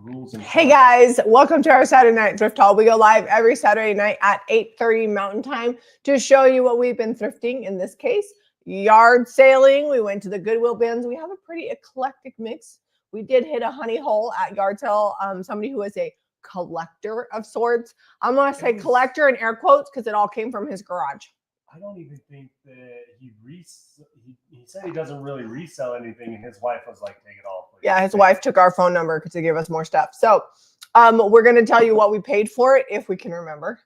rules and Hey guys, welcome to our Saturday night thrift haul. We go live every Saturday night at 8:30 Mountain Time to show you what we've been thrifting. In this case, yard sailing. We went to the Goodwill bins. We have a pretty eclectic mix. We did hit a honey hole at yard sale. Somebody who is a collector of sorts. I'm gonna say collector in air quotes because it all came from his garage. I don't even think that he said he doesn't really resell anything, and his wife was like, take it all, please. Yeah, his wife took our phone number to give us more stuff. So we're going to tell you what we paid for it, if we can remember,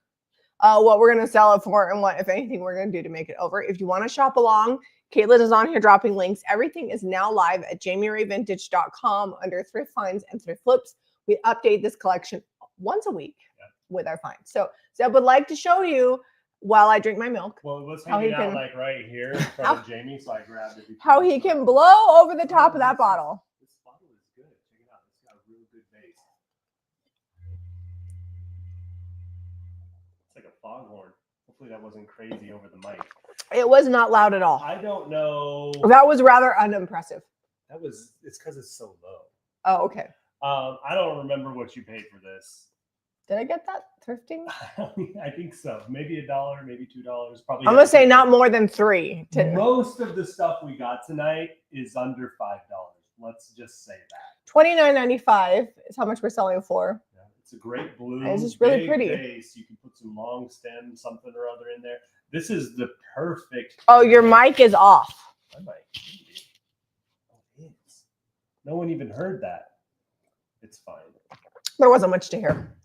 what we're going to sell it for, and what, if anything, we're going to do to make it over. If you want to shop along, Caitlin is on here dropping links. Everything is now live at JamieRayVintage.com under Thrift Finds and Thrift Flips. We update this collection once a week with our finds. So I would like to show you, while I drink my milk, well, it was hanging out like right here in front of Jamie, so I grabbed it. How he can blow over the top of that bottle. This bottle is good. Check it out. It's got a real good base. It's like a foghorn. Hopefully that wasn't crazy over the mic. It was not loud at all. I don't know. That was rather unimpressive. It's because it's so low. Oh, okay. I don't remember what you paid for this. Did I get that thrifting? I think so. Maybe $1, maybe $2. Probably. I'm gonna say not more than $3. Most of the stuff we got tonight is under $5. Let's just say that. $29.95 is how much we're selling it for. Yeah, it's a great blue. It's just really pretty. Base. You can put some long stem, something or other in there. This is the perfect. Oh, your mic is off. My mic. Oh, it is. No one even heard that. It's fine. There wasn't much to hear.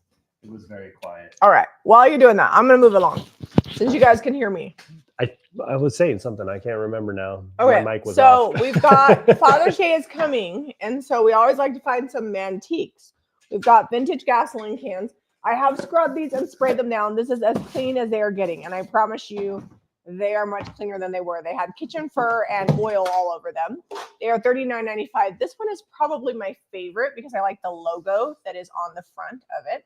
It was very quiet. All right. While you're doing that, I'm going to move along since you guys can hear me. I was saying something. I can't remember now. Okay. My mic was so off. we've got Father's Day is coming. And so we always like to find some antiques. We've got vintage gasoline cans. I have scrubbed these and sprayed them down. This is as clean as they are getting. And I promise you, they are much cleaner than they were. They had kitchen fur and oil all over them. They are $39.95. This one is probably my favorite because I like the logo that is on the front of it.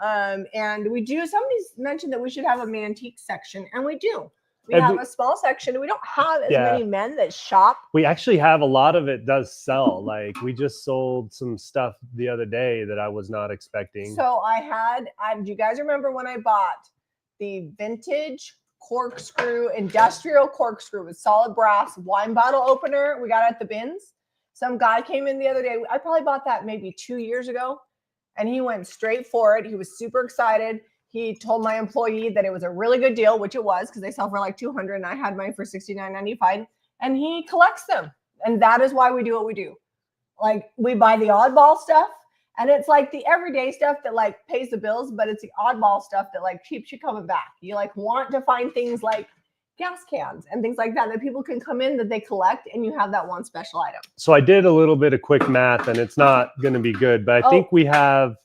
And we do, somebody's mentioned that we should have a antique section, and we do. We have a small section. We don't have as many men that shop. We actually have a lot of it does sell. Like we just sold some stuff the other day that I was not expecting. So do you guys remember when I bought the vintage corkscrew, industrial corkscrew with solid brass wine bottle opener we got at the bins? Some guy came in the other day. I probably bought that maybe 2 years ago. And he went straight for it. He was super excited. He told my employee that it was a really good deal, which it was because they sell for like $200 and I had mine for $69.95. And he collects them. And that is why we do what we do. Like we buy the oddball stuff, and it's like the everyday stuff that like pays the bills, but it's the oddball stuff that like keeps you coming back. You like want to find things like gas cans and things like that people can come in that they collect, and you have that one special item. So I did a little bit of quick math, and it's not going to be good, but I think we have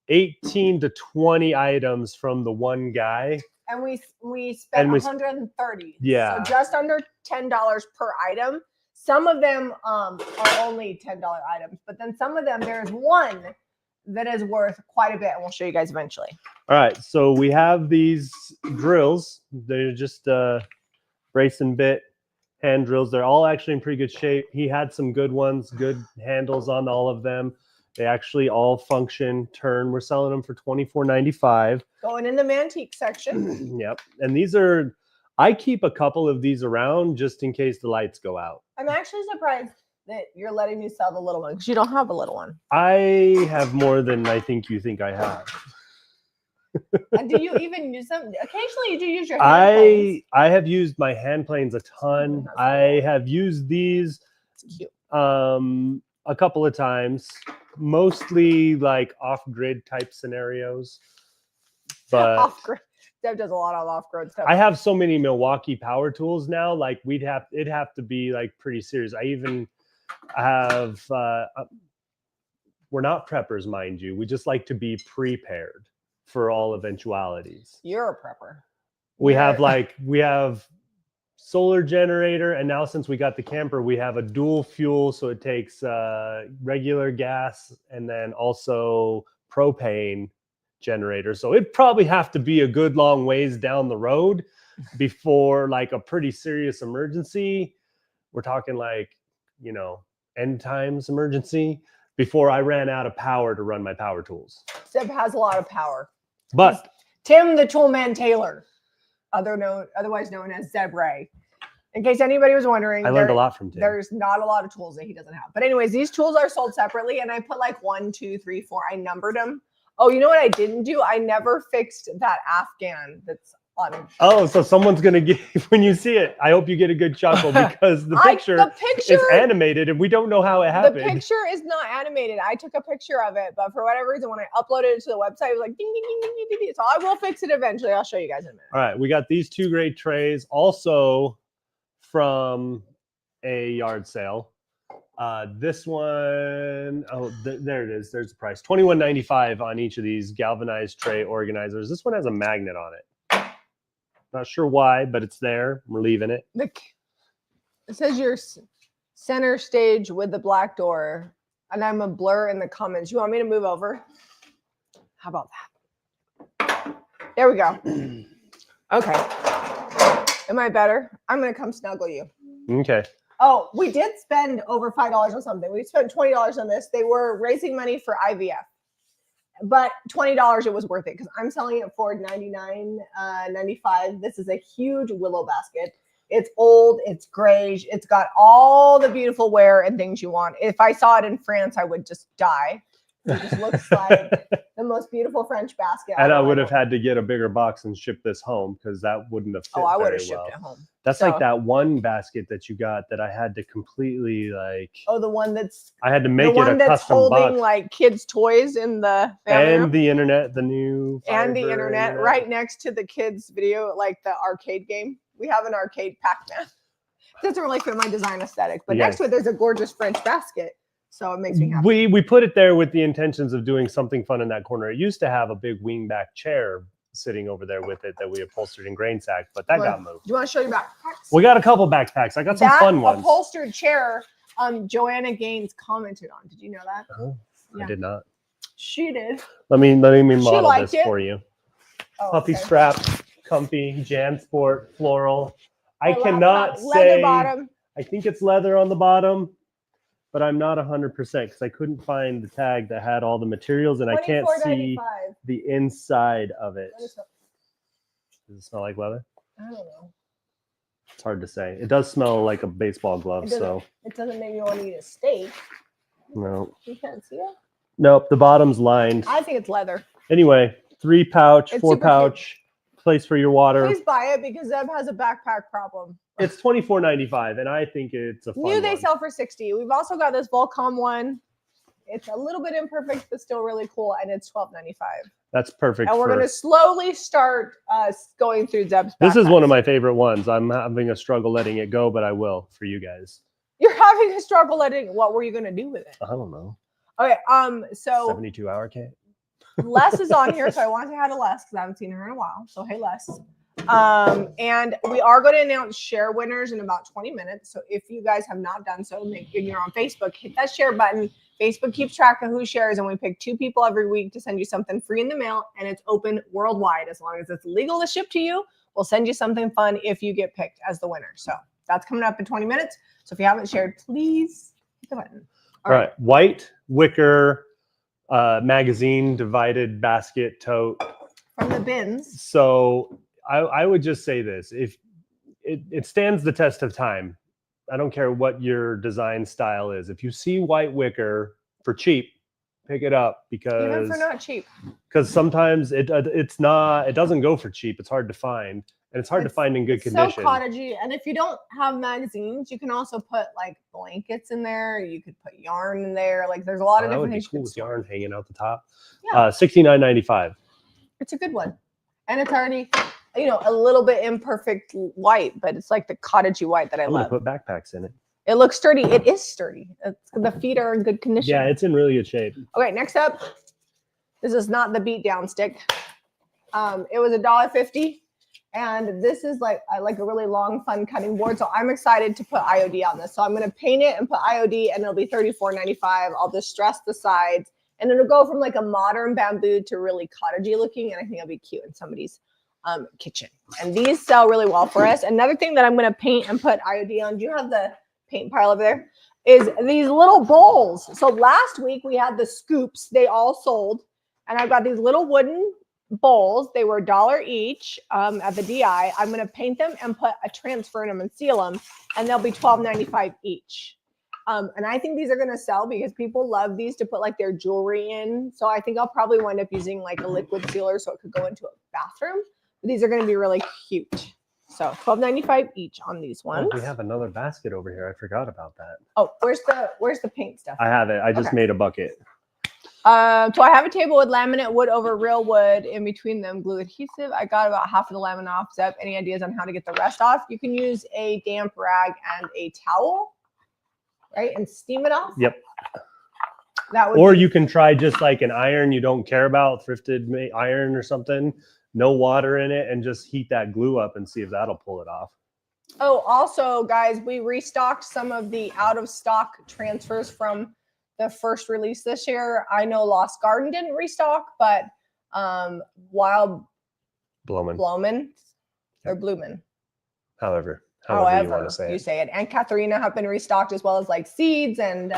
18 to 20 items from the one guy. And we spent 130. Yeah. So just under $10 per item. Some of them are only $10 items, but then some of them, there's one that is worth quite a bit, and we'll show you guys eventually. All right, so we have these drills. They're just brace and bit hand drills. They're all actually in pretty good shape. He had some good ones, good handles on all of them. They actually all function, turn. We're selling them for $24.95. Going in the antique section. Yep, and these are, I keep a couple of these around just in case the lights go out. I'm actually surprised that you're letting me sell the little one because you don't have a little one. I have more than I think you think I have. And do you even use them? Occasionally you do use your hand planes. I have used my hand planes a ton. I have used these a couple of times, mostly like off-grid type scenarios. But off-grid. Deb does a lot of off-grid stuff. I have so many Milwaukee power tools now, like it'd have to be like pretty serious. I even have we're not preppers, mind you. We just like to be prepared for all eventualities. You're a prepper. We have solar generator, and now since we got the camper, we have a dual fuel, so it takes regular gas and then also propane generator. So it'd probably have to be a good long ways down the road before like a pretty serious emergency. We're talking like, end times emergency before I ran out of power to run my power tools. Zeb has a lot of power. But Tim the Toolman Taylor, otherwise known as Zeb Ray. In case anybody was wondering, I learned a lot from Tim. There's not a lot of tools that he doesn't have. But anyways, these tools are sold separately, and I put like 1, 2, 3, 4. I numbered them. Oh, you know what I didn't do? I never fixed that Afghan that's on. Oh, so someone's gonna get when you see it. I hope you get a good chuckle because the picture is animated and we don't know how it happened. The picture is not animated. I took a picture of it, but for whatever reason, when I uploaded it to the website, it was like ding ding ding ding ding ding. So I will fix it eventually. I'll show you guys in a minute. All right, we got these 2 great trays, also from a yard sale. This one, there it is. There's the price. $21.95 on each of these galvanized tray organizers. This one has a magnet on it. Not sure why, but it's there. We're leaving it. It says your center stage with the black door, and I'm a blur in the comments. You want me to move over? How about that? There we go. Okay. Am I better? I'm going to come snuggle you. Okay. Oh, we did spend over $5 on something. We spent $20 on this. They were raising money for IVF. But $20, it was worth it because I'm selling it for $99.95. This is a huge willow basket. It's old, it's grayish, it's got all the beautiful wear and things you want. If I saw it in France, I would just die. It just looks like the most beautiful French basket. And I would have had to get a bigger box and ship this home because that wouldn't have fit. Oh, I would have shipped it home. That's like that one basket that you got that I had to completely like. Oh, the one that's. I had to make it a custom box. The one that's holding like kids' toys in the family room. The internet, the new. And the internet right next to the kids' video, like the arcade game. We have an arcade Pac-Man. Doesn't really fit my design aesthetic, but next to it, there's a gorgeous French basket. So it makes me happy. We put it there with the intentions of doing something fun in that corner. It used to have a big wingback chair sitting over there with it that we upholstered in grain sack, but that got moved. Do you want to show your backpacks? We got a couple backpacks. I got some fun ones. Upholstered chair, Joanna Gaines commented on. Did you know that? Oh, yeah. I did not. She did. Let me model this for you. Oh, Puffy strap, comfy, JanSport, floral. I cannot say. Leather bottom. I think it's leather on the bottom, but I'm not 100% because I couldn't find the tag that had all the materials and I can't see the inside of it. Does it smell like leather? I don't know. It's hard to say. It does smell like a baseball glove, so. It doesn't make me want to eat a steak. No. You can't see it? Nope, the bottom's lined. I think it's leather. Anyway, 3 pouch, 4 pouch, place for your water. Please buy it because Zeb has a backpack problem. It's $24.95, and I think it's a fun one. They sell for $60. We've also got this Volcom one. It's a little bit imperfect, but still really cool, and it's $12.95. That's perfect. And we're going to slowly start going through Zeb's backpacks. This is one of my favorite ones. I'm having a struggle letting it go, but I will for you guys. You're having a struggle letting. What were you going to do with it? I don't know. Okay. So 72-hour Kate. Les is on here, so I want to say hi to Les because I haven't seen her in a while. So hey, Les. And we are going to announce share winners in about 20 minutes. So if you guys have not done so, and you're on Facebook, hit that share button. Facebook keeps track of who shares, and we pick 2 people every week to send you something free in the mail, and it's open worldwide. As long as it's legal to ship to you, we'll send you something fun if you get picked as the winner. So that's coming up in 20 minutes. So if you haven't shared, please hit the button. All right. White Wicker magazine divided basket tote. From the bins. So I would just say this. If it stands the test of time, I don't care what your design style is. If you see white wicker for cheap, pick it up because even for not cheap. Because sometimes it doesn't go for cheap. It's hard to find, and it's hard to find in good condition. So cottagey, and if you don't have magazines, you can also put like blankets in there. You could put yarn in there. Like there's a lot of different things. Cool with yarn hanging out the top. Yeah. $69.95. It's a good one, and it's already, a little bit imperfect white, but it's like the cottagey white that I love. I'm gonna put backpacks in it. It looks sturdy. It is sturdy. The feet are in good condition. Yeah, it's in really good shape. Okay, next up, this is not the beat down stick. It was $1.50, and this is like a really long, fun cutting board. So I'm excited to put IOD on this. So I'm gonna paint it and put IOD, and it'll be $34.95. I'll distress the sides, and it'll go from like a modern bamboo to really cottagey looking, and I think it'll be cute in somebody's kitchen. And these sell really well for us. Another thing that I'm gonna paint and put IOD on. Do you have the paint pile over there? is these little bowls. So last week we had the scoops. They all sold. And I've got these little wooden bowls. They were $1 each at the DI. I'm going to paint them and put a transfer in them and seal them. And they'll be $12.95 each. And I think these are going to sell because people love these to put like their jewelry in. So I think I'll probably wind up using like a liquid sealer so it could go into a bathroom. But these are going to be really cute. So $12.95 each on these ones. Oh, we have another basket over here. I forgot about that. Oh, where's the paint stuff? I have it. I just made a bucket. So I have a table with laminate wood over real wood, in between them glue adhesive. I got about half of the laminate off. Zep, any ideas on how to get the rest off? You can use a damp rag and a towel, right? And steam it off. Yep. That would or you can try just like an iron you don't care about, thrifted iron or something, no water in it, and just heat that glue up and see if that'll pull it off. Oh, also, guys, we restocked some of the out of stock transfers from the first release this year. I know Lost Garden didn't restock, but Wild Blowman or Bloomin'. However you want to say it. And Katharina have been restocked, as well as like seeds and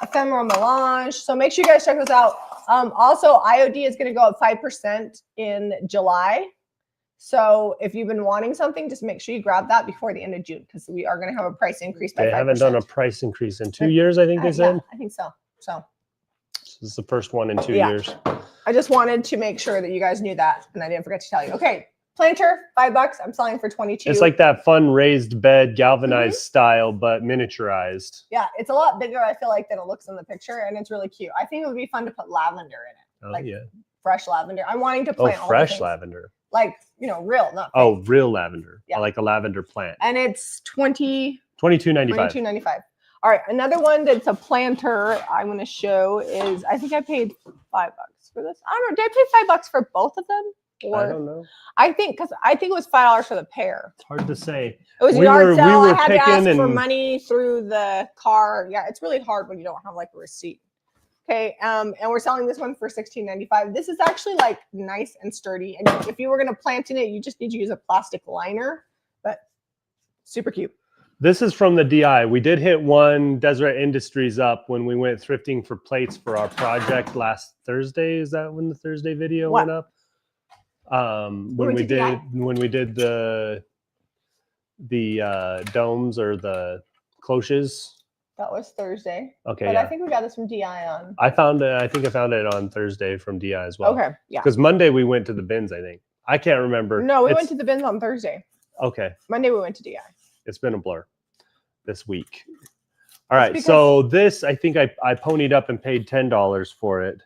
ephemera melange. So make sure you guys check those out. Also, IOD is going to go up 5% in July. So if you've been wanting something, just make sure you grab that before the end of June, because we are going to have a price increase by 5%. They haven't done a price increase in 2 years, I think they said. Yeah, I think so. So this is the first one in 2 years. I just wanted to make sure that you guys knew that, and I didn't forget to tell you. Okay, planter, $5. I'm selling for $22. It's like that fun raised bed galvanized style, but miniaturized. Yeah, it's a lot bigger, I feel like, than it looks in the picture, and it's really cute. I think it would be fun to put lavender in it. Oh, like yeah. Fresh lavender. I'm wanting to plant all the fresh things. lavender. Like, you know, real, not fake. Oh, real lavender. Yeah. Like a lavender plant. And it's $22.95. $22.95. All right, another one that's a planter I'm going to show is, I think I paid $5 for this. I don't know. Did I pay $5 for both of them? Or I don't know. I think it was $5 for the pair. It's hard to say. It was a yard sale. I had to ask for and... money through the car. Yeah, it's really hard when you don't have like a receipt. Okay, and we're selling this one for $16.95. This is actually like nice and sturdy. And if you were going to plant in it, you just need to use a plastic liner, but super cute. This is from the DI. We did hit one Deseret Industries up when we went thrifting for plates for our project last Thursday. Is that when the Thursday video went up? When we did the domes or the cloches. That was Thursday. Okay, but I think we got this from DI on. I think I found it on Thursday from DI as well. Okay, yeah. Because Monday we went to the bins, I think. I can't remember. No, we went to the bins on Thursday. Okay. Monday we went to DI. It's been a blur this week. All right, so this, I think I ponied up and paid $10 for it,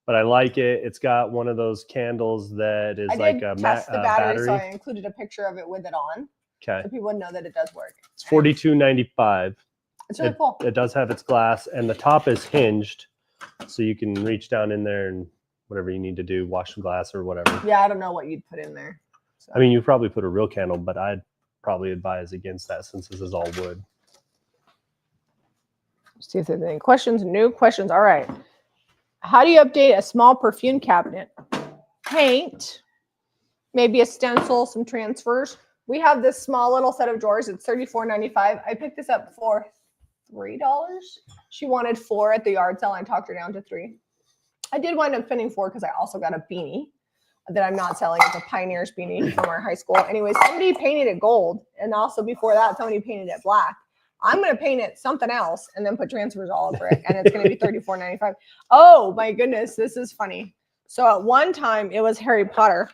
but I like it. It's got one of those candles that is like a battery. So I included a picture of it with it on. Okay. So people would know that it does work. It's $42.95. It's really cool. It does have its glass, and the top is hinged, so you can reach down in there and whatever you need to do, wash some glass or whatever. Yeah, I don't know what you'd put in there. So. I mean, you probably put a real candle, but I'd probably advise against that since this is all wood. See if there's any questions. New questions. All right. How do you update a small perfume cabinet? Paint, maybe a stencil, some transfers. We have this small little set of drawers. It's $34.95. I picked this up for $3. She wanted 4 at the yard sale. I talked her down to 3. I did wind up spending 4 because I also got a beanie that I'm not selling. It's a Pioneers beanie from our high school. Anyway, somebody painted it gold. And also before that, somebody painted it black. I'm going to paint it something else and then put transfers all over it. And it's going to be $34.95. Oh my goodness. This is funny. So at one time it was Harry Potter.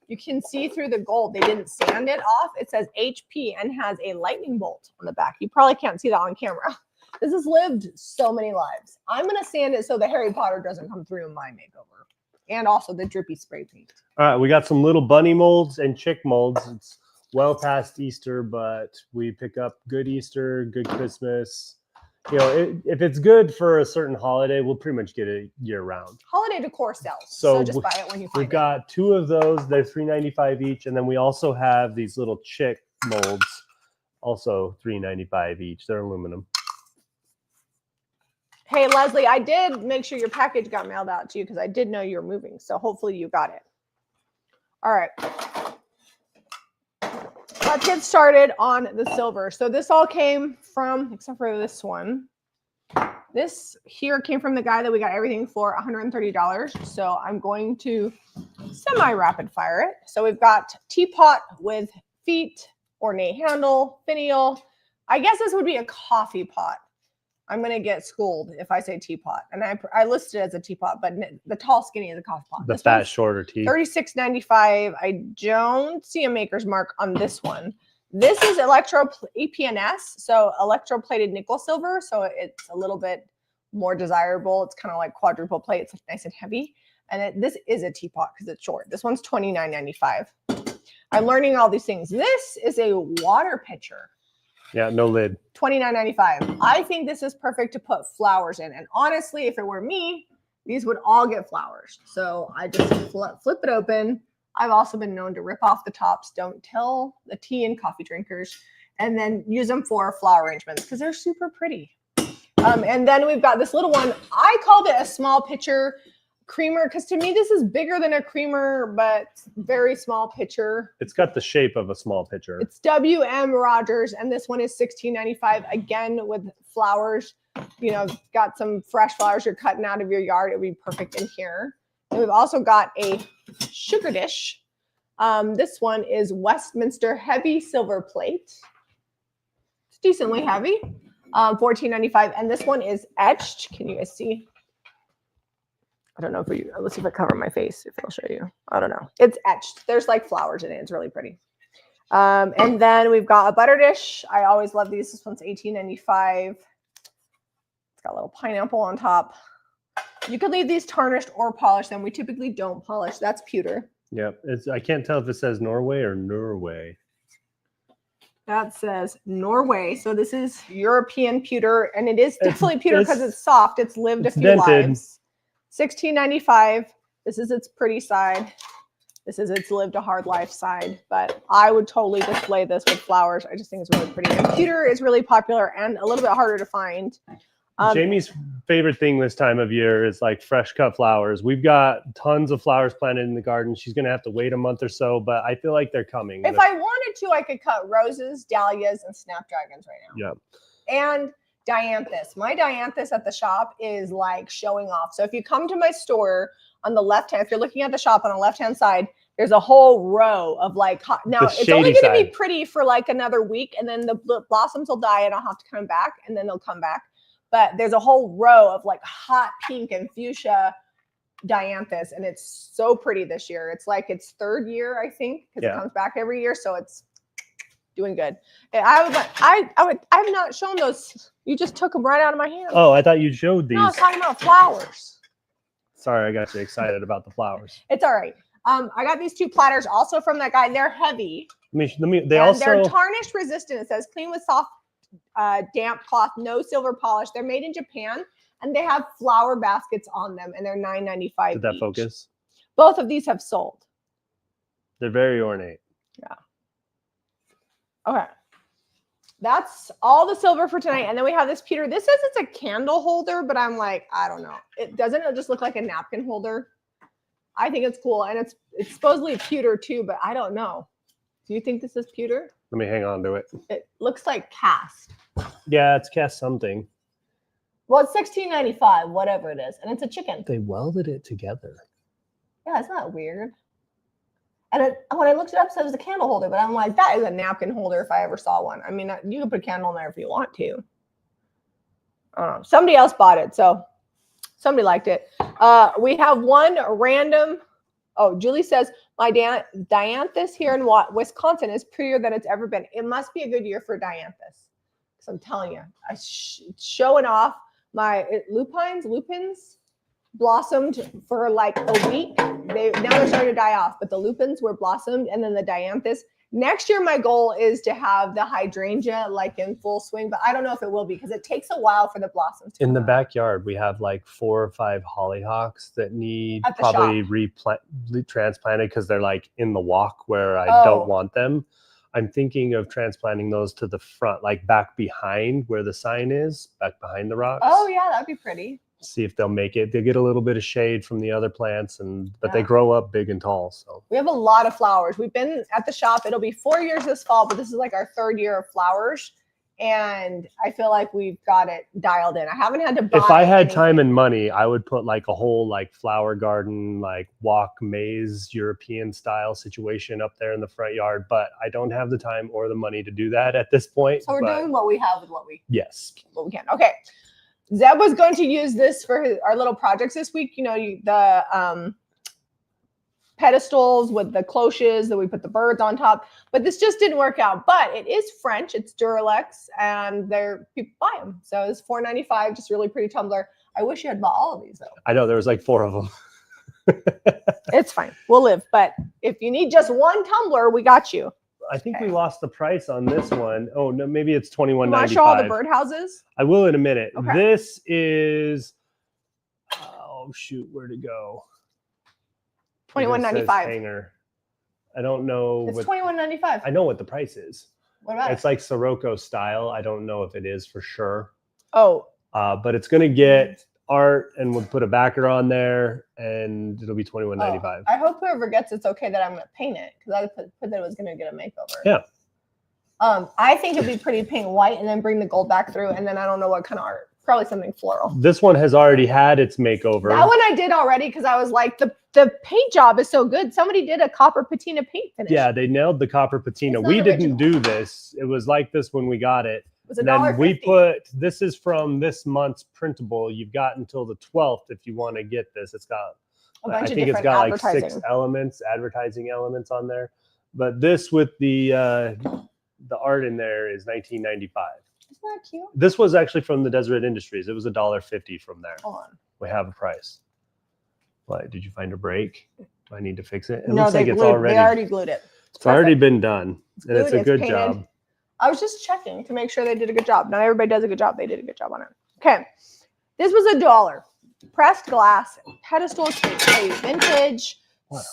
You can see through the gold. They didn't sand it off. It says HP and has a lightning bolt on the back. You probably can't see that on camera. This has lived so many lives. I'm going to sand it so the Harry Potter doesn't come through in my makeover. And also the drippy spray paint. All right, we got some little bunny molds and chick molds. It's well past Easter, but we pick up good Easter, good Christmas. You know, if it's good for a certain holiday, we'll pretty much get it year round. Holiday decor sells. So just buy it when you find it. We've got 2 of those. They're $3.95 each. And then we also have these little chick molds, also $3.95 each. They're aluminum. Hey, Leslie, I did make sure your package got mailed out to you because I did know you were moving. So hopefully you got it. All right. let's get started on the silver. So this all came from, except for this one. This here came from the guy that we got everything for $130. So I'm going to semi-rapid fire it. So we've got teapot with feet, ornate handle, finial. I guess this would be a coffee pot. I'm going to get schooled if I say teapot. And I listed it as a teapot, but the tall skinny is a coffee pot. The fat shorter tea. $36.95. I don't see a maker's mark on this one. This is EPNS, so electroplated nickel silver. So it's a little bit more desirable. It's kind of like quadruple plate. It's like nice and heavy. And this is a teapot because it's short. This one's $29.95. I'm learning all these things. This is a water pitcher. Yeah, no lid. $29.95. I think this is perfect to put flowers in. And honestly, if it were me, these would all get flowers. So I just flip it open. I've also been known to rip off the tops. Don't tell the tea and coffee drinkers. And then use them for flower arrangements because they're super pretty. And then we've got this little one. I called it a small pitcher creamer because to me this is bigger than a creamer, but very small pitcher. It's got the shape of a small pitcher. It's W.M. Rogers, and this one is $16.95. Again with flowers. You know, got some fresh flowers you're cutting out of your yard. It would be perfect in here. And we've also got a sugar dish. This one is Westminster heavy silver plate. It's decently heavy. $14.95, and this one is etched. Can you guys see? I don't know if you, let's see if I cover my face, if I'll show you. I don't know. It's etched. There's like flowers in it. It's really pretty. And then we've got a butter dish. I always love these. This one's $18.95. It's got a little pineapple on top. You could leave these tarnished or polish them. We typically don't polish. That's pewter. Yep. I can't tell if it says Norway or Norway. That says Norway. So this is European pewter, and it is definitely pewter because it's soft. It's lived a few lives. $16.95. This is its pretty side. This is its lived a hard life side. But I would totally display this with flowers. I just think it's really pretty. And pewter is really popular and a little bit harder to find. Jamie's favorite thing this time of year is like fresh cut flowers. We've got tons of flowers planted in the garden. She's going to have to wait a month or so, but I feel like they're coming. If I wanted to, I could cut roses, dahlias, and snapdragons right now. Yeah. And dianthus. My dianthus at the shop is like showing off. So if you come to my store on the left hand, if you're looking at the shop on the left hand side, there's a whole row of like, now it's only going to be pretty for like another week, and then the blossoms will die and I'll have to come back, and then they'll come back. But there's a whole row of like hot pink and fuchsia dianthus, and it's so pretty this year. It's like its third year, I think, because it comes back every year, so it's doing good. I have not shown those. You just took them right out of my hand. Oh, I thought you showed these. No, I was talking about flowers. Sorry, I got you excited about the flowers. It's all right. I got these two platters also from that guy. They're heavy. They're tarnished resistant. It says clean with soft damp cloth, no silver polish. They're made in Japan, and they have flower baskets on them, and they're $9.95. Did that focus? Both of these have sold. They're very ornate. Yeah. Okay. That's all the silver for tonight. And then we have this pewter. This says it's a candle holder, but I'm like, I don't know. It doesn't just look like a napkin holder. I think it's cool. And it's supposedly pewter too, but I don't know. Do you think this is pewter? Let me hang on to it. It looks like cast. Yeah, it's cast something. Well, it's $16.95, whatever it is. And it's a chicken. They welded it together. Yeah, isn't that weird? And when I looked it up, it said it was a candle holder, but I'm like, that is a napkin holder if I ever saw one. I mean, you can put a candle in there if you want to. I don't know. Somebody else bought it, so somebody liked it. We have one random. Oh, Julie says, my dianthus here in Wisconsin is prettier than it's ever been. It must be a good year for dianthus. So I'm telling you, showing off my lupins blossomed for like a week. Now they're starting to die off, but the lupins were blossomed, and then the dianthus. Next year, my goal is to have the hydrangea like in full swing, but I don't know if it will be because it takes a while for the blossoms to come out. The backyard, we have like 4 or 5 hollyhocks that need probably transplanted because they're like in the walk where I don't want them. I'm thinking of transplanting those to the front, like back behind where the sign is, back behind the rocks. Oh yeah, that'd be pretty. see if they'll make it. They get a little bit of shade from the other plants, but they grow up big and tall. So we have a lot of flowers. We've been at the shop. It'll be 4 years this fall, but this is like our 3rd year of flowers. And I feel like we've got it dialed in. I haven't had to buy. If I had time and money, I would put like a whole like flower garden, like walk maze, European style situation up there in the front yard. But I don't have the time or the money to do that at this point. So we're doing what we have with what we can. Okay. Zeb was going to use this for our little projects this week. You know, the pedestals with the cloches that we put the birds on top, but this just didn't work out. But it is French, it's Duralex, and people buy them. So it's $4.95, just really pretty tumbler. I wish you had bought all of these though. I know there was like 4 of them. It's fine, we'll live. But if you need just one tumbler, we got you. I think we lost the price on this one. Oh no, maybe it's $21.95. You want to show all the birdhouses? I will in a minute. Okay. This is, oh shoot, where'd it go? $21.95. Hanger. I don't know. It's $21.95. I know what the price is. What about It's like Sirocco style. I don't know if it is for sure. Oh. But it's gonna get art, and we'll put a backer on there, and it'll be $21.95. I hope whoever gets it's okay that I'm gonna paint it, because I put that it was gonna get a makeover. Yeah. I think it'd be pretty to paint white and then bring the gold back through, and then I don't know what kind of art. Probably something floral. This one has already had its makeover. That one I did already, because I was like, the paint job is so good. Somebody did a copper patina paint finish. Yeah, they nailed the copper patina. We didn't do this. It was like this when we got it. It was and then we put, this is from this month's printable. You've got until the 12th if you want to get this. It's got, I think it's got like 6 elements, advertising elements on there. But this with the art in there is $19.95. Isn't that cute? This was actually from the Deseret Industries. It was $1.50 from there. Hold on. We have a price. What, did you find a break? Do I need to fix it? It no, looks like it's they already glued it. It's already been done. And it's a good job. I was just checking to make sure they did a good job. Not everybody does a good job. They did a good job on it. Okay. This was $1. Pressed glass, pedestals, vintage,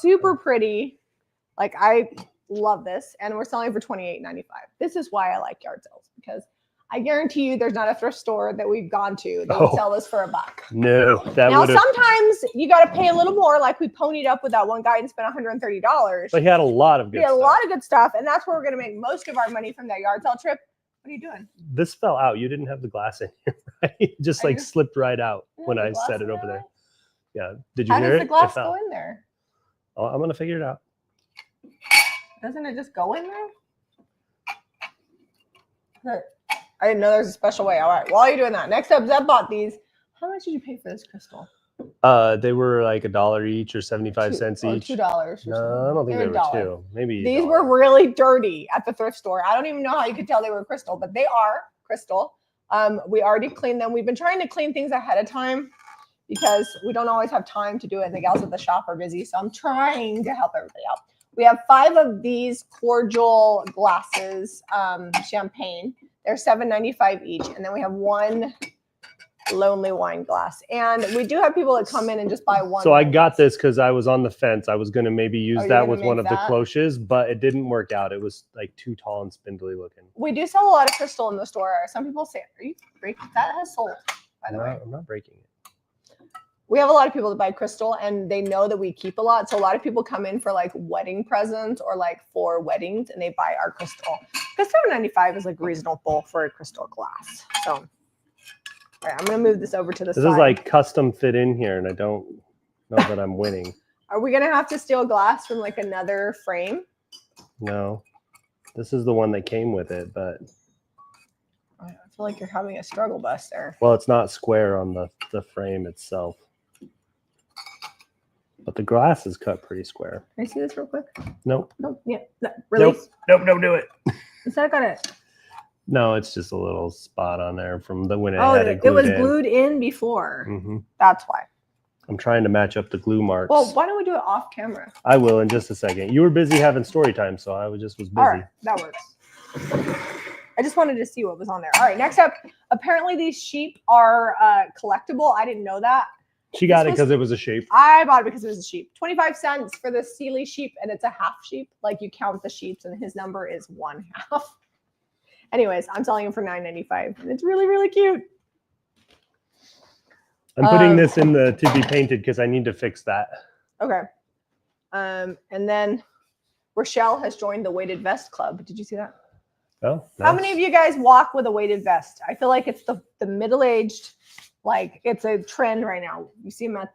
super pretty. Like, I love this. And we're selling for $28.95. This is why I like yard sales, because I guarantee you there's not a thrift store that we've gone to that would sell this for $1. No. Now, sometimes you got to pay a little more, like we ponied up with that one guy and spent $130. But he had a lot of good stuff. He had a lot of good stuff, and that's where we're going to make most of our money from that yard sale trip. What are you doing? This fell out. You didn't have the glass in here, right? It just like slipped right out when I set it over there. Yeah. Did you hear it? How does the glass go in there? Oh, I'm going to figure it out. Doesn't it just go in there? I didn't know there's a special way. All right. While you're doing that, next up, Zeb bought these. How much did you pay for this crystal? They were like $1 each or 75 cents each. $2. No, I don't think they were $2. Maybe these were really dirty at the thrift store. I don't even know how you could tell they were crystal, but they are crystal. We already cleaned them. We've been trying to clean things ahead of time because we don't always have time to do it. And the gals at the shop are busy, so I'm trying to help everybody out. We have 5 of these cordial glasses, champagne. They're $7.95 each, and then we have 1 lonely wine glass. And we do have people that come in and just buy 1. So I got this because I was on the fence. I was going to maybe use that with one of the cloches, but it didn't work out. It was like too tall and spindly looking. We do sell a lot of crystal in the store. Some people say, "Are you breaking?" That has sold, by the way. I'm not breaking it. We have a lot of people that buy crystal, and they know that we keep a lot. So a lot of people come in for like wedding presents or like for weddings, and they buy our crystal. Because $7.95 is like reasonable for a crystal glass. So, all right, I'm gonna move this over to the side. This is like custom fit in here, and I don't know that I'm winning. Are we gonna have to steal glass from like another frame? No, this is the one that came with it, but I feel like you're having a struggle bus there. Well, it's not square on the frame itself. But the glass is cut pretty square. Can I see this real quick? Nope. Nope. Yeah. No, release. Nope. Don't do it. Is that got it? No, it's just a little spot on there from when I had it glued in. It was glued in before. Mm-hmm. That's why. I'm trying to match up the glue marks. Well, why don't we do it off camera? I will in just a second. You were busy having story time, so I was busy. All right, that works. I just wanted to see what was on there. All right, next up, apparently these sheep are collectible. I didn't know that. She got it because it was a sheep. I bought it because it was a sheep. 25 cents for the Sealy sheep, and it's a half sheep. Like you count the sheeps, and his number is 1/2. Anyways, I'm selling it for $9.95, and it's really, really cute. I'm putting this in the to be painted because I need to fix that. Okay. And then Rochelle has joined the weighted vest club. Did you see that? Oh, nice. How many of you guys walk with a weighted vest? I feel like it's the middle-aged, like it's a trend right now. You see them at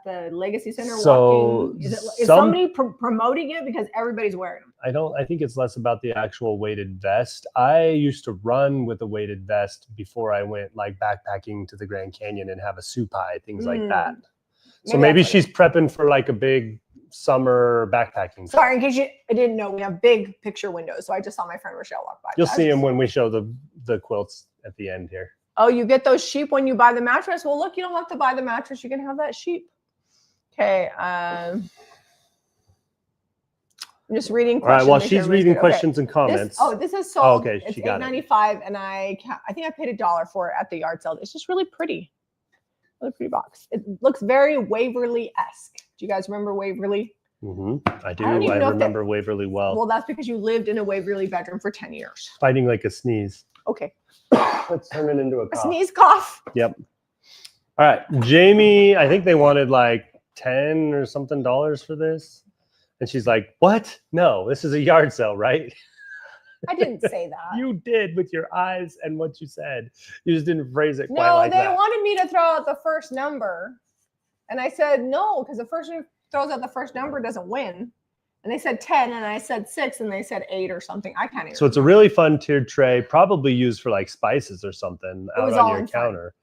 the Legacy Center walking. Is somebody promoting it because everybody's wearing them? I think it's less about the actual weighted vest. I used to run with a weighted vest before I went like backpacking to the Grand Canyon and have a supai, things like that. So maybe she's prepping for like a big summer backpacking. Sorry, in case I didn't know, we have big picture windows. So I just saw my friend Rochelle walk by. You'll see them when we show the quilts at the end here. Oh, you get those sheep when you buy the mattress? Well, look, you don't have to buy the mattress. You can have that sheep. Okay. I'm just reading questions. All right, while she's reading questions and comments. This is sold. Okay, it's $8.95, and I think I paid $1 for it at the yard sale. It's just really pretty. Really pretty box. It looks very Waverly-esque. Do you guys remember Waverly? I do. I remember Waverly well. Well, that's because you lived in a Waverly bedroom for 10 years. Fighting like a sneeze. Okay. Let's turn it into a cough. A sneeze cough. Yep. All right, Jamie, I think they wanted like 10 or something dollars for this. And she's like, what? No, this is a yard sale, right? I didn't say that. You did with your eyes and what you said. You just didn't phrase it quite no, like that. No, they wanted me to throw out the first number. And I said, no, because the person who throws out the first number doesn't win. And they said 10, and I said 6, and they said 8 or something. I can't even So it's a really fun tiered tray, probably used for like spices or something out on your counter.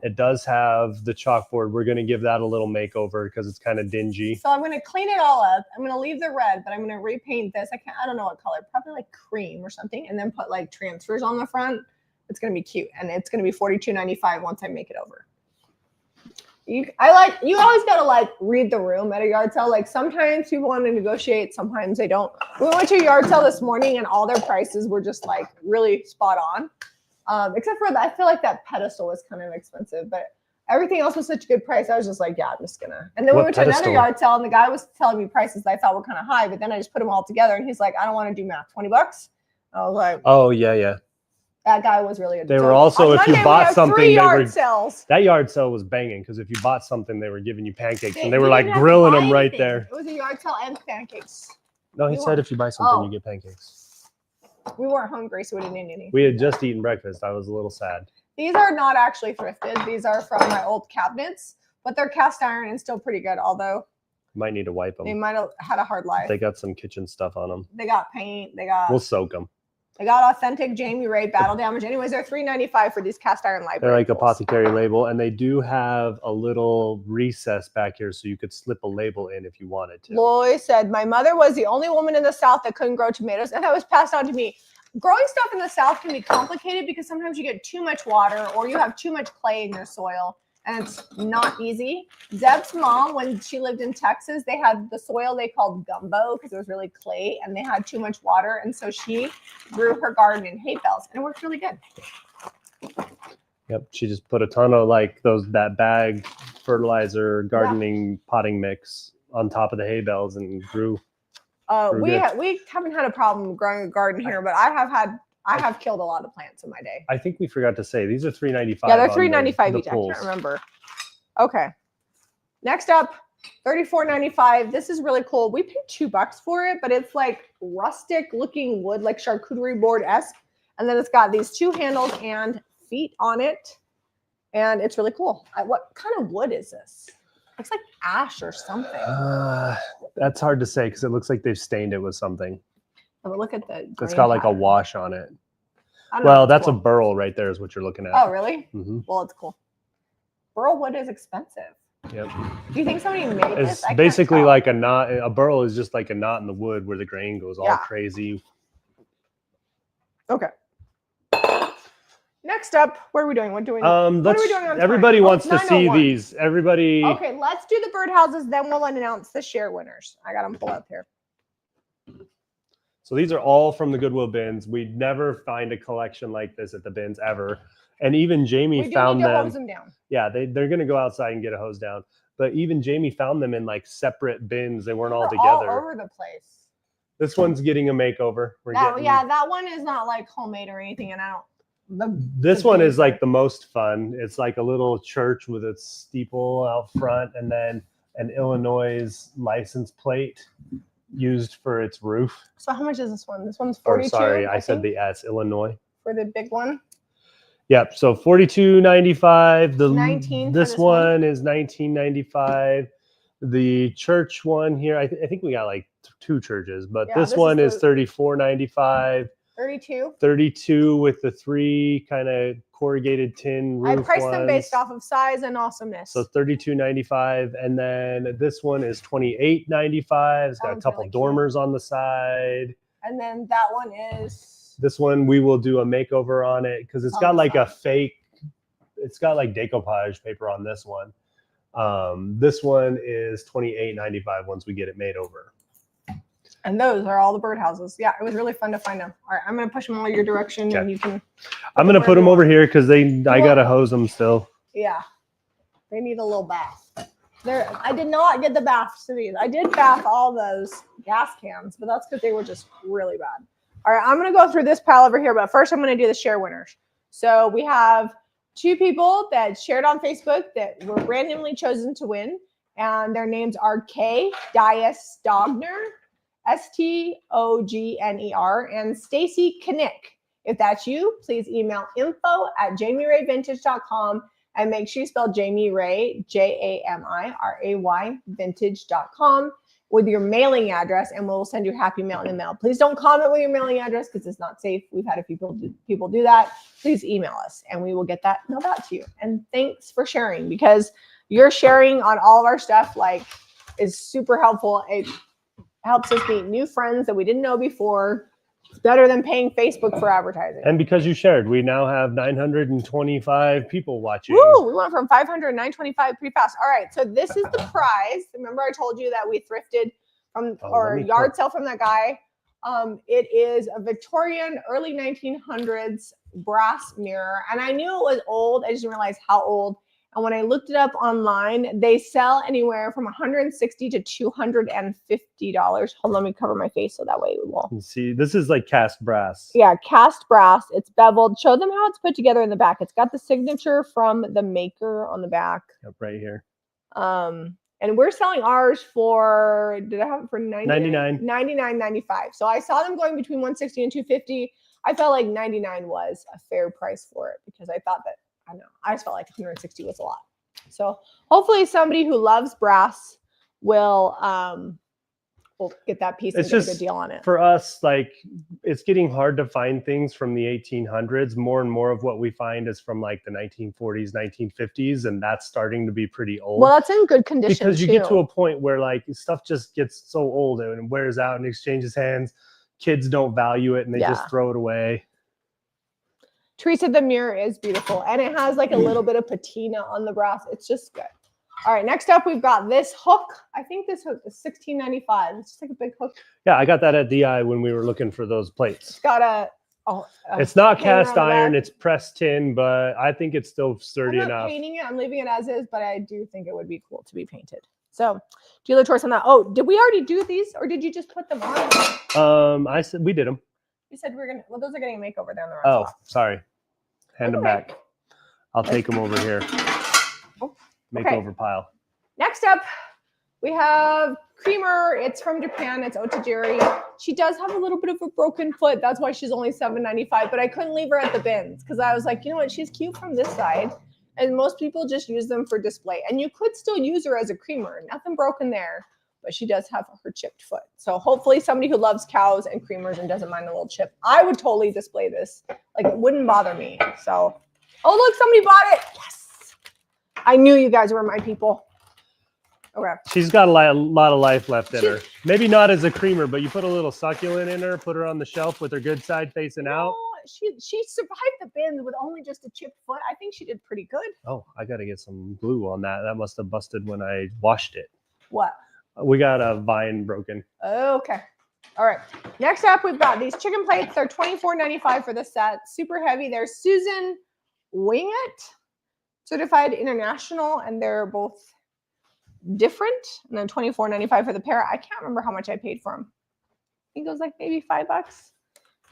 It does have the chalkboard. We're going to give that a little makeover because it's kind of dingy. So I'm going to clean it all up. I'm going to leave the red, but I'm going to repaint this. I don't know what color, probably like cream or something, and then put like transfers on the front. It's going to be cute, and it's going to be $42.95 once I make it over. You always got to like read the room at a yard sale. Like sometimes people want to negotiate, sometimes they don't. We went to a yard sale this morning and all their prices were just like really spot on. Except for that, I feel like that pedestal was kind of expensive, but everything else was such a good price. I was just like, yeah, I'm just gonna. And then we went to another yard sale and the guy was telling me prices that I thought were kind of high, but then I just put them all together and he's like, I don't want to do math. $20. I was like, oh yeah. That guy was really good. They were also, if you bought something, that yard sale was banging because if you bought something, they were giving you pancakes and they were like grilling them right there. It was a yard sale and pancakes. No, he said if you buy something, you get pancakes. We weren't hungry, so we didn't eat any. We had just eaten breakfast. I was a little sad. These are not actually thrifted. These are from my old cabinets, but they're cast iron and still pretty good, although might need to wipe them. They might have had a hard life. They got some kitchen stuff on them. They got paint. We'll soak them. They got authentic Jamie Ray battle damage. Anyways, they're $3.95 for these cast iron library. They're like apothecary label, and they do have a little recess back here so you could slip a label in if you wanted to. Loy said, my mother was the only woman in the South that couldn't grow tomatoes, and that was passed on to me. Growing stuff in the South can be complicated because sometimes you get too much water or you have too much clay in your soil, and it's not easy. Deb's mom, when she lived in Texas, they had the soil they called gumbo because it was really clay and they had too much water. And so she grew her garden in hay bales and it worked really good. Yep. She just put a ton of like that bag fertilizer gardening potting mix on top of the hay bales and grew. We haven't had a problem growing a garden here, but I have killed a lot of plants in my day. I think we forgot to say these are $3.95. Yeah, they're $3.95 each. I can't remember. Okay. Next up, $34.95. This is really cool. We paid $2 for it, but it's like rustic looking wood, like charcuterie board-esque. And then it's got these 2 handles and feet on it. And it's really cool. What kind of wood is this? Looks like ash or something. That's hard to say because it looks like they've stained it with something. But look at the. It's got like a wash on it. Well, that's cool. A burl right there is what you're looking at. Oh, really? Mm-hmm. Well, it's cool. Burl wood is expensive. Yep. Do you think somebody made this? It's basically like a knot. A burl is just like a knot in the wood where the grain goes all crazy. Okay. Next up, what are we doing? What are we doing on everybody wants to see these. Everybody. Okay, let's do the birdhouses. Then we'll announce the share winners. I got them pulled up here. So these are all from the Goodwill bins. We'd never find a collection like this at the bins ever. And even Jamie found them. Hose them down. Yeah, they're going to go outside and get a hose down. But even Jamie found them in like separate bins. They weren't all together. All over the place. This one's getting a makeover. Yeah, that one is not like homemade or anything. And This one is like the most fun. It's like a little church with its steeple out front, and then an Illinois license plate used for its roof. So how much is this one? This one's 42. Or sorry, I said the S, Illinois. For the big one. Yep. So $42.95. The 19. This one is $19.95. The church one here, I think we got like 2 churches, but this one is $34.95. 32 with the 3 kind of corrugated tin roof. I priced them based off of size and awesomeness. So $32.95, and then this one is $28.95. It's got a couple dormers on the side. And then that one is. This one we will do a makeover on it because it's got like a fake. It's got like decoupage paper on this one. This one is $28.95 once we get it made over. And those are all the birdhouses. Yeah, it was really fun to find them. All right, I'm going to push them all your direction, and you can. I'm going to put them over here because I got to hose them still. Yeah, they need a little bath. I did not get the baths to these. I did bath all those gas cans, but that's because they were just really bad. All right, I'm going to go through this pile over here, but first I'm going to do the share winners. So we have 2 people that shared on Facebook that were randomly chosen to win, and their names are Kay Dias Stogner, Stogner, and Stacy Knick. If that's you, please email info@jamierayvintage.com and make sure you spell Jamie Ray, JAMIRAY, vintage.com with your mailing address, and we'll send you happy mail in the mail. Please don't comment with your mailing address because it's not safe. We've had a few people do that. Please email us and we will get that mailed out to you. And thanks for sharing, because your sharing on all of our stuff is super helpful. It helps us meet new friends that we didn't know before. It's better than paying Facebook for advertising. And because you shared, we now have 925 people watching. Woo! We went from 500 to 925 pretty fast. All right, so this is the prize. Remember I told you that we thrifted from or yard sale from that guy. It is a Victorian early 1900s brass mirror, and I knew it was old. I just didn't realize how old. And when I looked it up online, they sell anywhere from $160 to $250. Hold on, let me cover my face so that way we will. See, this is like cast brass. Yeah, cast brass. It's beveled. Show them how it's put together in the back. It's got the signature from the maker on the back. Yep, right here. And we're selling ours for, did I have it for $99.95. So I saw them going between $160 and $250. I felt like $99 was a fair price for it because I thought that, I don't know, I just felt like $160 was a lot. So hopefully somebody who loves brass will get that piece and get a good deal on it. For us, it's getting hard to find things from the 1800s. More and more of what we find is from the 1940s, 1950s, and that's starting to be pretty old. Well, that's in good condition because you get to a point where stuff just gets so old and wears out and exchanges hands. Kids don't value it and they just throw it away. Teresa, the mirror is beautiful, and it has a little bit of patina on the brass. It's just good. All right, next up, we've got this hook. I think this hook is $16.95. It's just a big hook. Yeah, I got that at DI when we were looking for those plates. It's got it's not cast iron, it's pressed tin, but I think it's still sturdy enough. I'm not painting it. I'm leaving it as is, but I do think it would be cool to be painted. So, dealer choice on that. Oh, did we already do these, or did you just put them on? I said we did them. You said we're gonna. Well, those are getting a makeover down the road. Oh, sorry. Hand them back. I'll take them over here. Makeover pile. Next up, we have Creamer. It's from Japan. It's Otajiri. She does have a little bit of a broken foot. That's why she's only $7.95. But I couldn't leave her at the bins because I was like, you know what? She's cute from this side, and most people just use them for display. And you could still use her as a creamer. Nothing broken there. But she does have her chipped foot. So hopefully somebody who loves cows and creamers and doesn't mind a little chip. I would totally display this. It wouldn't bother me. So, oh, look, somebody bought it. Yes. I knew you guys were my people. Okay. She's got a lot of life left in her. Maybe not as a creamer, but you put a little succulent in her, put her on the shelf with her good side facing out. She survived the bins with only just a chipped foot. I think she did pretty good. Oh, I got to get some glue on that. That must have busted when I washed it. What? We got a vine broken. Okay. All right. Next up, we've got these chicken plates. They're $24.95 for the set. Super heavy. They're Susan Wingett, certified international, and they're both different. And then $24.95 for the pair. I can't remember how much I paid for them. I think it was maybe $5.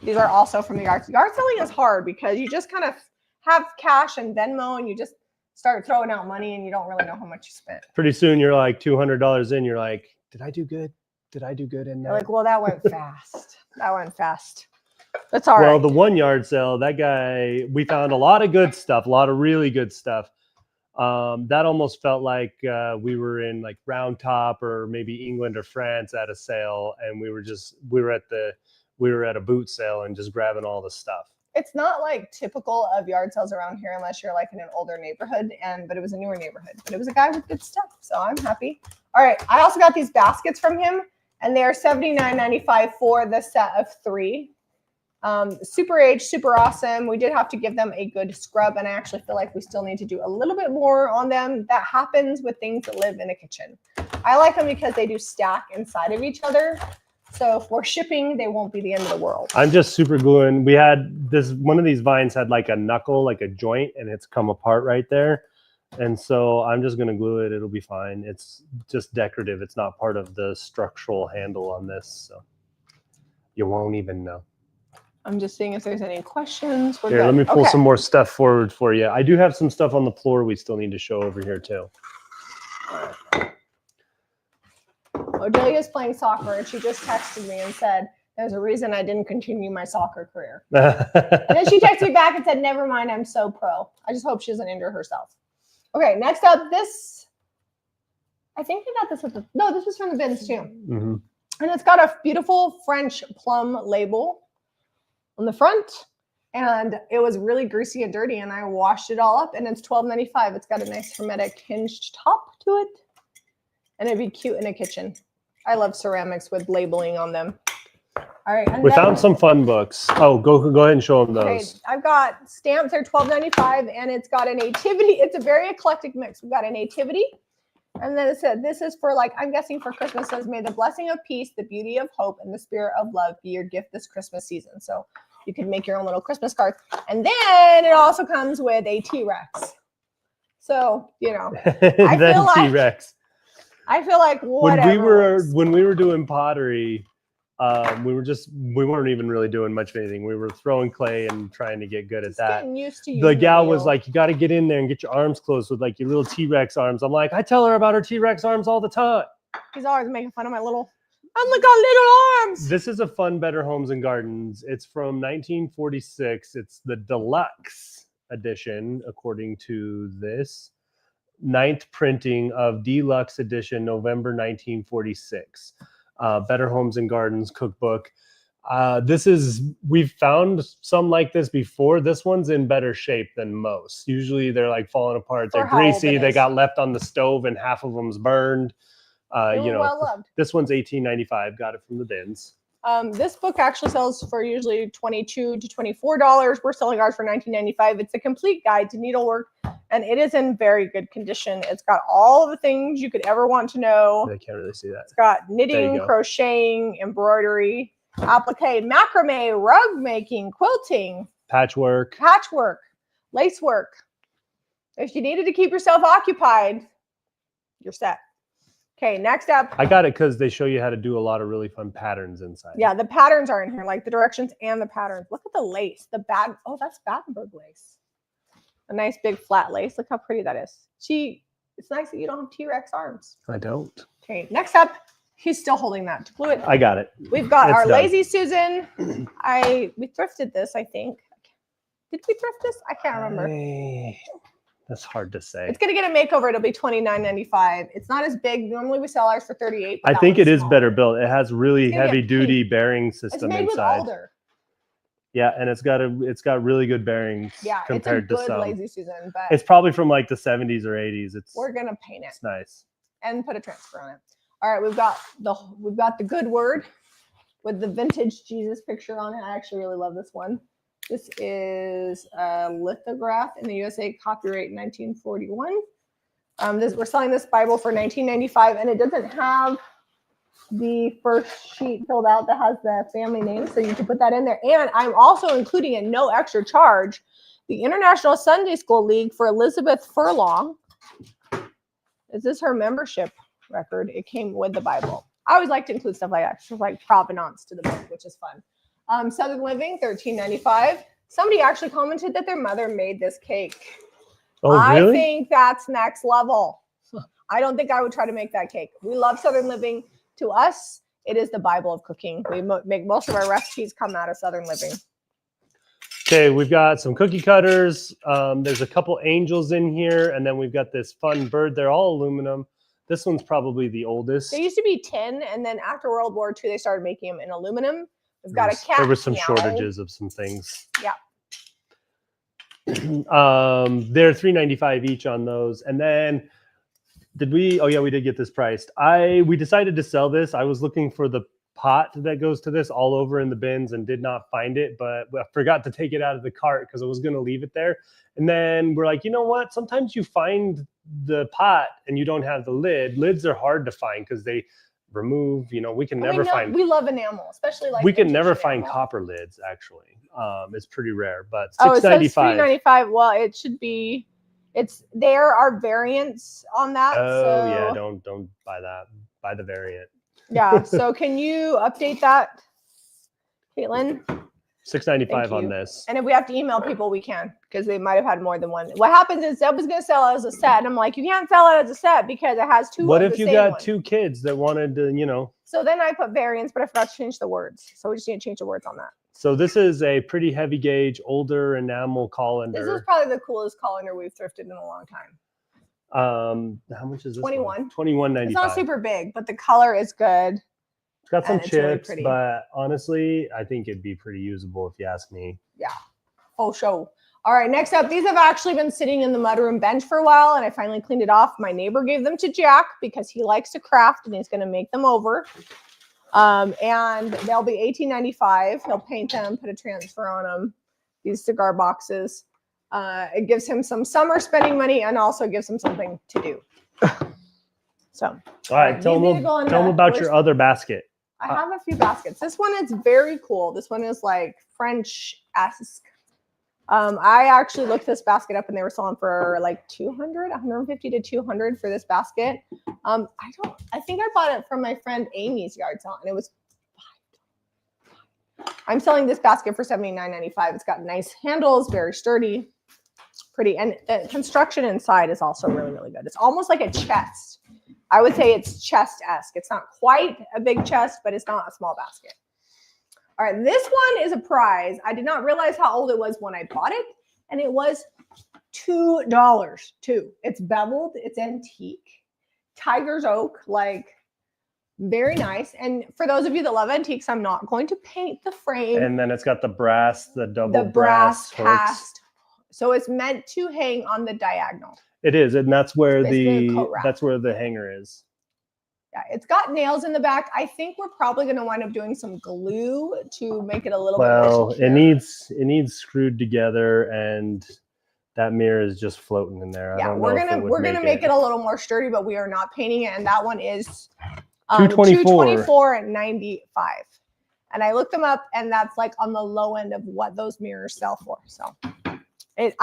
These are also from the yard. Yard selling is hard because you just kind of have cash and Venmo and you just start throwing out money and you don't really know how much you spent. Pretty soon you're like $200 in. You're like, did I do good? Did I do good in there? You're like, well, that went fast. That went fast. That's all right. Well, the one yard sale, that guy, we found a lot of good stuff, a lot of really good stuff. That almost felt like we were in like Round Top or maybe England or France at a sale, and we were at a boot sale and just grabbing all the stuff. It's not like typical of yard sales around here unless you're like in an older neighborhood, but it was a newer neighborhood. But it was a guy with good stuff, so I'm happy. All right, I also got these baskets from him, and they are $79.95 for the set of 3. Super aged, super awesome. We did have to give them a good scrub, and I actually feel like we still need to do a little bit more on them. That happens with things that live in a kitchen. I like them because they do stack inside of each other. So for shipping, they won't be the end of the world. I'm just super gluing. We had one of these vines had like a knuckle, like a joint, and it's come apart right there. And so I'm just going to glue it. It'll be fine. It's just decorative. It's not part of the structural handle on this. So you won't even know. I'm just seeing if there's any questions. Here, let me pull some more stuff forward for you. I do have some stuff on the floor we still need to show over here too. Odelia's playing soccer, and she just texted me and said, there's a reason I didn't continue my soccer career. And then she texted me back and said, never mind, I'm so pro. I just hope she doesn't injure herself. Okay, next up, this. I think I got this at no, this was from the bins too. Mm-hmm. And it's got a beautiful French plum label on the front. And it was really greasy and dirty, and I washed it all up, and it's $12.95. It's got a nice hermetic hinged top to it. And it'd be cute in a kitchen. I love ceramics with labeling on them. All right. We found some fun books. Oh, go ahead and show them those. Okay, I've got stamps. They're $12.95, and it's got a nativity. It's a very eclectic mix. We've got a nativity, and then it said, this is for like, I'm guessing for Christmas. It says, may the blessing of peace, the beauty of hope, and the spirit of love be your gift this Christmas season. So you can make your own little Christmas card. And then it also comes with a T-Rex. So, you know, I feel like T-Rex. I feel like whatever. When we were doing pottery, we weren't even really doing much of anything. We were throwing clay and trying to get good at that. Getting used to the gal was like, you got to get in there and get your arms closed with like your little T-Rex arms. I'm like, I tell her about her T-Rex arms all the time. She's always making fun of my little. I'm like, got little arms. This is a fun Better Homes and Gardens. It's from 1946. It's the deluxe edition, according to this. 9th printing of deluxe edition, November 1946. Better Homes and Gardens cookbook. We've found some like this before. This one's in better shape than most. Usually they're like falling apart. They're greasy. They got left on the stove and half of them's burned. Well loved. This one's $18.95. Got it from the bins. This book actually sells for usually $22 to $24. We're selling ours for $19.95. It's a complete guide to needlework, and it is in very good condition. It's got all of the things you could ever want to know. I can't really see that. It's got knitting, crocheting, embroidery, applique, macrame, rug making, quilting, patchwork, lace work. If you needed to keep yourself occupied, you're set. Okay, next up. I got it because they show you how to do a lot of really fun patterns inside. Yeah, the patterns are in here, like the directions and the patterns. Look at the lace. Oh, that's Battenberg lace. A nice big flat lace. Look how pretty that is. It's nice that you don't have T-Rex arms. I don't. Okay, next up. He's still holding that to glue it. I got it. We've got our Lazy Susan. We thrifted this, I think. Did we thrift this? I can't remember. That's hard to say. It's going to get a makeover. It'll be $29.95. It's not as big. Normally we sell ours for $38. I think it is better built. It has really heavy duty bearing system inside. It's made with alder. Yeah, and it's got really good bearings compared to some. It's a good Lazy Susan, but it's probably from like the 70s or 80s. We're going to paint it. It's nice. And put a transfer on it. All right, we've got the Good Word with the vintage Jesus picture on it. I actually really love this one. This is a lithograph in the USA, copyright 1941. We're selling this Bible for $19.95, and it doesn't have the first sheet filled out that has the family name, so you can put that in there. And I'm also including at no extra charge the International Sunday School League for Elizabeth Furlong. Is this her membership record? It came with the Bible. I always like to include stuff like that. It's like provenance to the book, which is fun. Southern Living, $13.95. Somebody actually commented that their mother made this cake. Oh, I really? think that's next level. I don't think I would try to make that cake. We love Southern Living. To us, it is the Bible of cooking. We make most of our recipes come out of Southern Living. Okay, we've got some cookie cutters. There's a couple angels in here, and then we've got this fun bird. They're all aluminum. This one's probably the oldest. They used to be tin, and then after World War II, they started making them in aluminum. We've got a cat. There were some meow. shortages of some things. Yeah. They're $3.95 each on those. And then did we? Oh yeah, we did get this priced. We decided to sell this. I was looking for the pot that goes to this all over in the bins and did not find it, but I forgot to take it out of the cart because I was going to leave it there. And then we're like, you know what? Sometimes you find the pot and you don't have the lid. Lids are hard to find because they remove, we can never find. We love enamel, especially like. We can never find enamel. copper lids, actually. It's pretty rare, but $6.95. It says $6.95. Well, it should be. There are variants on that. Oh so. yeah, don't buy that. Buy the variant. Yeah. So can you update that, Caitlin? $6.95 on this. And if we have to email people, we can, because they might have had more than one. What happens is Deb was going to sell it as a set, and I'm like, you can't sell it as a set because it has two. What of if the you same got one. two kids that wanted to, So then I put variants, but I forgot to change the words. So we just need to change the words on that. So this is a pretty heavy gauge, older enamel colander. This is probably the coolest colander we've thrifted in a long time. How much is this? $21. $21.95. It's not super big, but the color is good. It's got some chips, really but honestly, I think it'd be pretty usable if you ask me. Yeah. Oh, show. All right, next up, these have actually been sitting in the mudroom bench for a while, and I finally cleaned it off. My neighbor gave them to Jack because he likes to craft, and he's going to make them over. And they'll be $18.95. He'll paint them, put a transfer on them. These cigar boxes. It gives him some summer spending money and also gives him something to do. So, all right, tell them about your other basket. I have a few baskets. This one is very cool. This one is like French-esque. I actually looked this basket up and they were selling for like $150 to $200 for this basket. I think I bought it from my friend Amy's yard sale and it was $5. I'm selling this basket for $79.95. It's got nice handles, very sturdy, pretty, and the construction inside is also really, really good. It's almost like a chest. I would say it's chest-esque. It's not quite a big chest, but it's not a small basket. All right, this one is a prize. I did not realize how old it was when I bought it, and it was $2 too. It's beveled, it's antique, tiger's oak, like very nice. And for those of you that love antiques, I'm not going to paint the frame. And then it's got the brass, the double brass hooks. cast. So it's meant to hang on the diagonal. It is, and that's where that's where the hanger is. Yeah, it's got nails in the back. I think we're probably going to wind up doing some glue to make it a little bit. Well, it needs screwed together, and that mirror is just floating in there. Yeah, we're gonna make it a little more sturdy, but we are not painting it. And that one is $224.95. And I looked them up, and that's like on the low end of what those mirrors sell for. So it's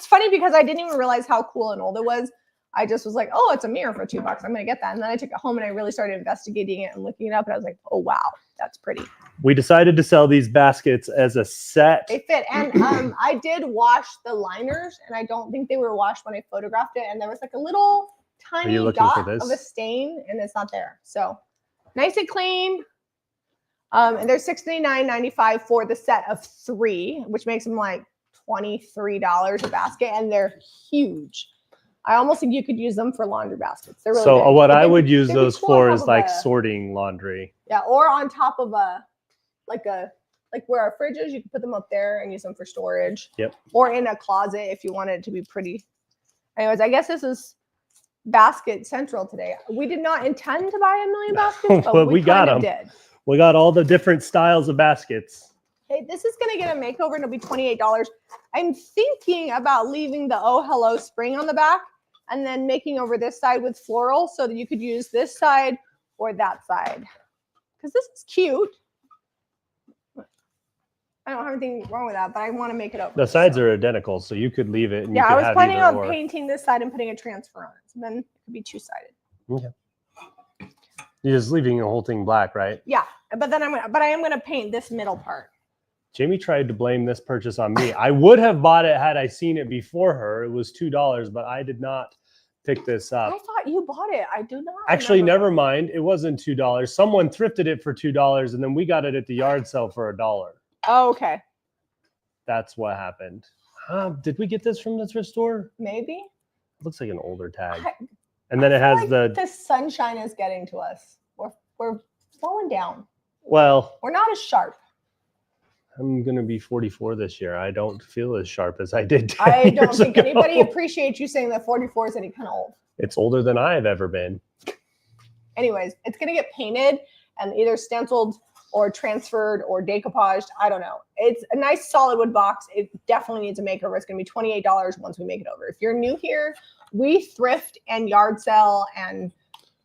funny because I didn't even realize how cool and old it was. I just was like, oh, it's a mirror for $2. I'm going to get that. And then I took it home and I really started investigating it and looking it up. And I was like, oh, wow, that's pretty. We decided to sell these baskets as a set. They fit. And I did wash the liners, and I don't think they were washed when I photographed it. And there was like a little tiny dot of a stain, and it's not there. So nice and clean. And they're $69.95 for the set of 3, which makes them like $23 a basket. And they're huge. I almost think you could use them for laundry baskets. They're really so big. What I would use those for is like sorting laundry. Yeah, or on top of like where our fridge is, you can put them up there and use them for storage. Yep. Or in a closet if you want it to be pretty. Anyways, I guess this is basket central today. We did not intend to buy a million baskets, but we got them. Did. We got all the different styles of baskets. Hey, this is going to get a makeover and it'll be $28. I'm thinking about leaving the Oh Hello spring on the back and then making over this side with floral so that you could use this side or that side. Because this is cute. I don't have anything wrong with that, but I want to make it over. The sides are identical, so you could leave it. And I was planning on painting this side and putting a transfer on it. So then it could be two-sided. Okay. You're just leaving the whole thing black, right? Yeah, but then I am gonna paint this middle part. Jamie tried to blame this purchase on me. I would have bought it had I seen it before her. It was $2, but I did not pick this up. I thought you bought it. I do not. Actually, remember. never mind. It wasn't $2. Someone thrifted it for $2, and then we got it at the yard sale for $1. Oh, okay. That's what happened. Did we get this from the thrift store? Maybe. It looks like an older tag. And then it has like the sunshine is getting to us. We're slowing down. Well, we're not as sharp. I'm gonna be 44 this year. I don't feel as sharp as I did 10 I don't years think ago. anybody appreciates you saying that 44 is any kind of old. It's older than I've ever been. Anyways, it's gonna get painted and either stenciled or transferred or decoupaged. I don't know. It's a nice solid wood box. It definitely needs a makeover. It's gonna be $28 once we make it over. If you're new here, we thrift and yard sell and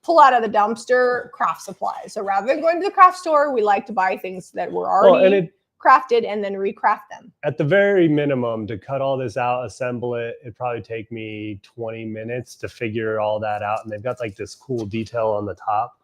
pull out of the dumpster craft supplies. So rather than going to the craft store, we like to buy things that were already crafted and then recraft them. At the very minimum, to cut all this out, assemble it, it'd probably take me 20 minutes to figure all that out. And they've got like this cool detail on the top.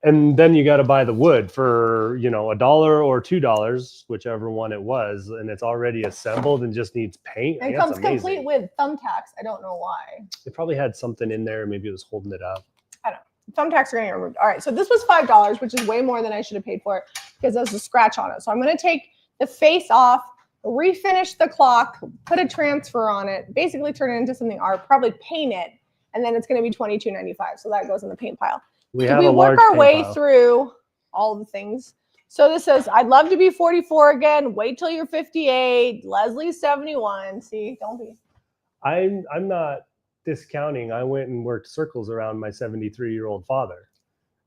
And then you got to buy the wood for, $1 or $2, whichever one it was. And it's already assembled and just needs paint. And it comes complete with thumbtacks. I don't know why. It probably had something in there. Maybe it was holding it up. I don't know. Thumbtacks are going to get removed. All right. So this was $5, which is way more than I should have paid for it because there's a scratch on it. So I'm going to take the face off, refinish the clock, put a transfer on it, basically turn it into something art, probably paint it. And then it's going to be $22.95. So that goes in the paint pile. We work our way through all the things. So this says, I'd love to be 44 again. Wait till you're 58. Leslie's 71. See, don't be. I'm not discounting. I went and worked circles around my 73-year-old father.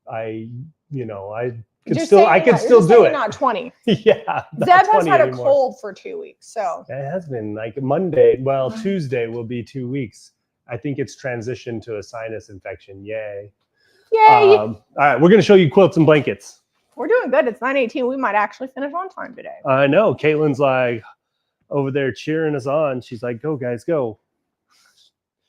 I could still do it. Not 20. Yeah. Zeb has had a cold for 2 weeks. So it has been like Monday. Well, Tuesday will be 2 weeks. I think it's transitioned to a sinus infection. Yay. Yay. All right. We're going to show you quilts and blankets. We're doing good. It's 9:18. We might actually finish on time today. I know. Caitlin's like over there cheering us on. She's like, go guys, go.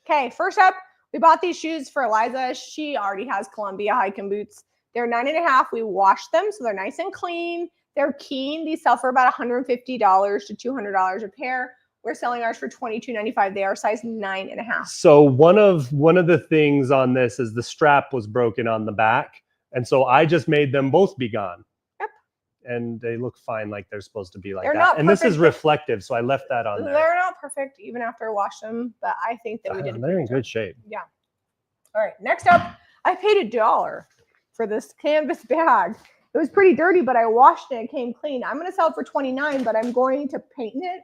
Okay, first up, we bought these shoes for Eliza. She already has Columbia hiking boots. They're 9.5. We washed them, so they're nice and clean. They're keen. These sell for about $150 to $200 a pair. We're selling ours for $22.95. They are size 9.5. So one of the things on this is the strap was broken on the back, and so I just made them both be gone. Yep. And they look fine, like they're supposed to be like they're that. Not and perfect. This is reflective, so I left that on there. They're not perfect even after I washed them, but I think that we did. They're in good shape. Yeah. All right. Next up, I paid $1 for this canvas bag. It was pretty dirty, but I washed it. It came clean. I'm going to sell it for $29, but I'm going to paint it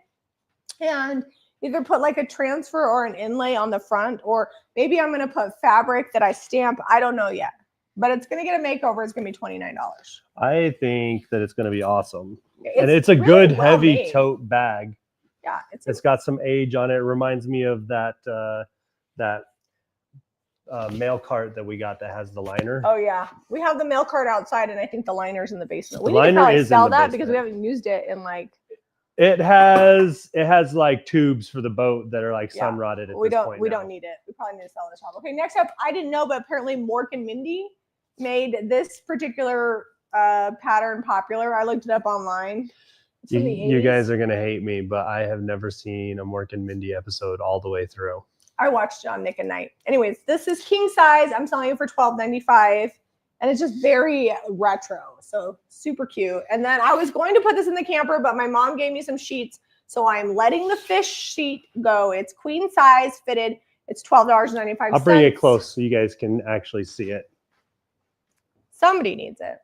and either put like a transfer or an inlay on the front, or maybe I'm going to put fabric that I stamp. I don't know yet, but it's going to get a makeover. It's going to be $29. I think that it's going to be awesome. And it's a really good heavy made. Tote bag. Yeah. It's got some age on it. It reminds me of that mail cart that we got that has the liner. Oh yeah. We have the mail cart outside and I think the liner's in the basement. We need to probably sell that because we haven't used it in like. It has like tubes for the boat that are like sun rotted at this point. We don't need it. We probably need to sell this off. Okay, next up, I didn't know, but apparently Mork and Mindy made this particular pattern popular. I looked it up online. You guys are gonna hate me, but I have never seen a Mork and Mindy episode all the way through. I watched it on Nick and Night. Anyways, this is king size. I'm selling it for $12.95. And it's just very retro, so super cute. And then I was going to put this in the camper, but my mom gave me some sheets, so I'm letting the fish sheet go. It's queen size fitted. It's $12.95. I'll bring it close so you guys can actually see it. Somebody needs it.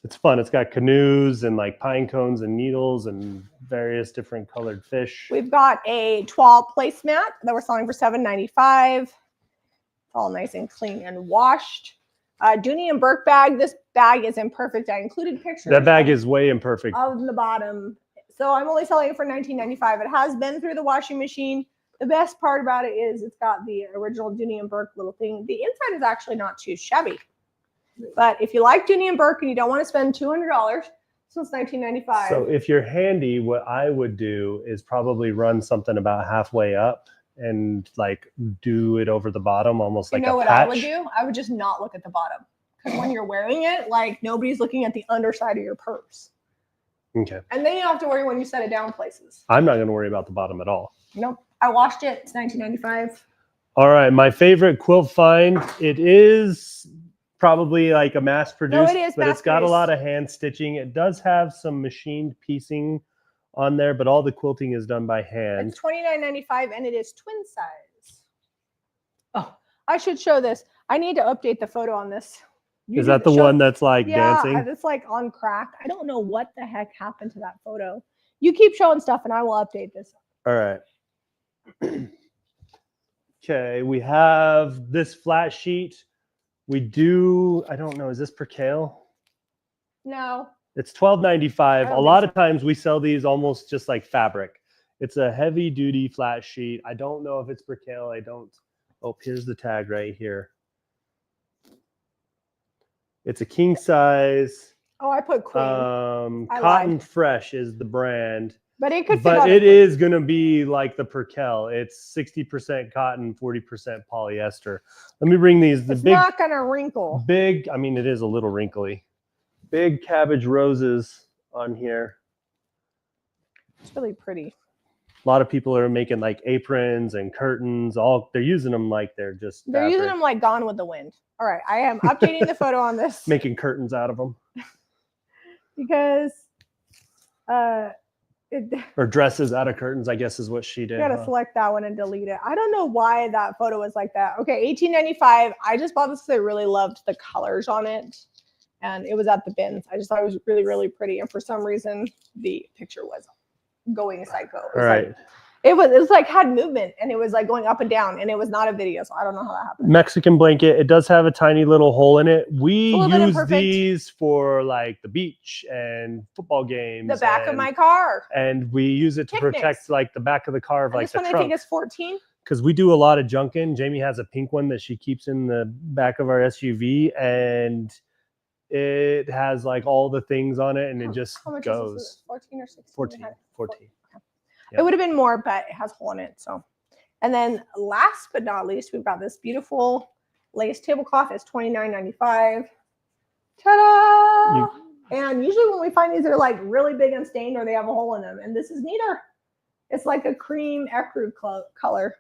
It's fun. It's got canoes and like pine cones and needles and various different colored fish. We've got a toile placemat that we're selling for $7.95. It's all nice and clean and washed. Dooney and Burke bag. This bag is imperfect. I included pictures. That bag is way imperfect. Of the bottom. So I'm only selling it for $19.95. It has been through the washing machine. The best part about it is it's got the original Dooney and Burke little thing. The inside is actually not too shabby. But if you like Dooney and Burke and you don't want to spend $200, so it's $19.95. So if you're handy, what I would do is probably run something about halfway up and like do it over the bottom, almost like You know a what patch. I would do? I would just not look at the bottom. Because when you're wearing it, like nobody's looking at the underside of your purse. Okay. And then you don't have to worry when you set it down places. I'm not going to worry about the bottom at all. Nope. I washed it. It's $19.95. All right. My favorite quilt find. It is probably like a mass produced, it is but it's got a mass-produced. lot of hand stitching. It does have some machined piecing on there, but all the quilting is done by hand. It's $29.95 and it is twin size. Oh, I should show this. I need to update the photo on this. Is that the one that's like dancing? Yeah, it's like on crack. I don't know what the heck happened to that photo. You keep showing stuff and I will update this. All right. Okay, we have this flat sheet. We do, I don't know, is this percale? No. It's $12.95. don't A lot think of times we sell these almost just like fabric. It's a heavy duty flat sheet. I don't know if it's percale. I don't. Oh, here's the tag right here. It's a king size. Oh, I put queen. I Cotton lied. Fresh is the brand. But it could fit But on it a- is going to be like the percale. It's 60% cotton, 40% polyester. Let me bring these. The It's big, not gonna wrinkle. big, I mean, it is a little wrinkly. Big cabbage roses on here. It's really pretty. A lot of people are making like aprons and curtains. They're using them like they're just They're using fabric. them like Gone with the Wind. All right, I am updating the photo on this Making curtains out of them. because Or dresses out of curtains, I guess is what she did. you gotta huh? select that one and delete it. I don't know why that photo was like that. Okay, $18.95. I just bought this because I really loved the colors on it. And it was at the bins. I just thought it was really, really pretty. And for some reason, the picture was going psycho. It was All right. like, it was like had movement and it was like going up and down and it was not a video. So I don't know how that happened. Mexican blanket. It does have a tiny little hole in it. We It's a little bit use imperfect. these for like the beach and football games. The back of and- my car. And we use it to Picnics. protect like the back of the car of And like this the one I think trunk. is 14. Because we do a lot of junking. Jamie has a pink one that she keeps in the back of our SUV, and it has like all the things on it, and it just How much is goes. this? 14 or 16? 14. Okay. 14. It would have been more, but it has a hole in it. So, and then last but not least, we've got this beautiful lace tablecloth. It's $29.95. Ta-da! And usually when we find these, they're like really big and stained, or they have a hole in them. And this is neater. It's like a cream ecru color.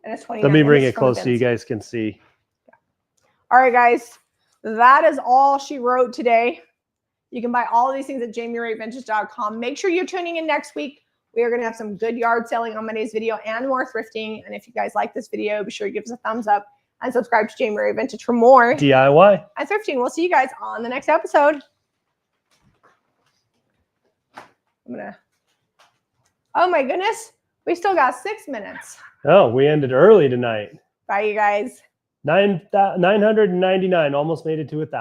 And it's $29. Let me bring and it it's from the close so you bins. guys can see. All right, guys. That is all she wrote today. You can buy all of these things at jamieratevintage.com. Make sure you're tuning in next week. We are going to have some good yard selling on Monday's video and more thrifting. And if you guys like this video, be sure to give us a thumbs up and subscribe to Jamie Ray Vintage for more DIY. and thrifting. We'll see you guys on the next episode. Oh my goodness. We still got 6 minutes. Oh, we ended early tonight. Bye, you guys. 999, almost made it to 1,000.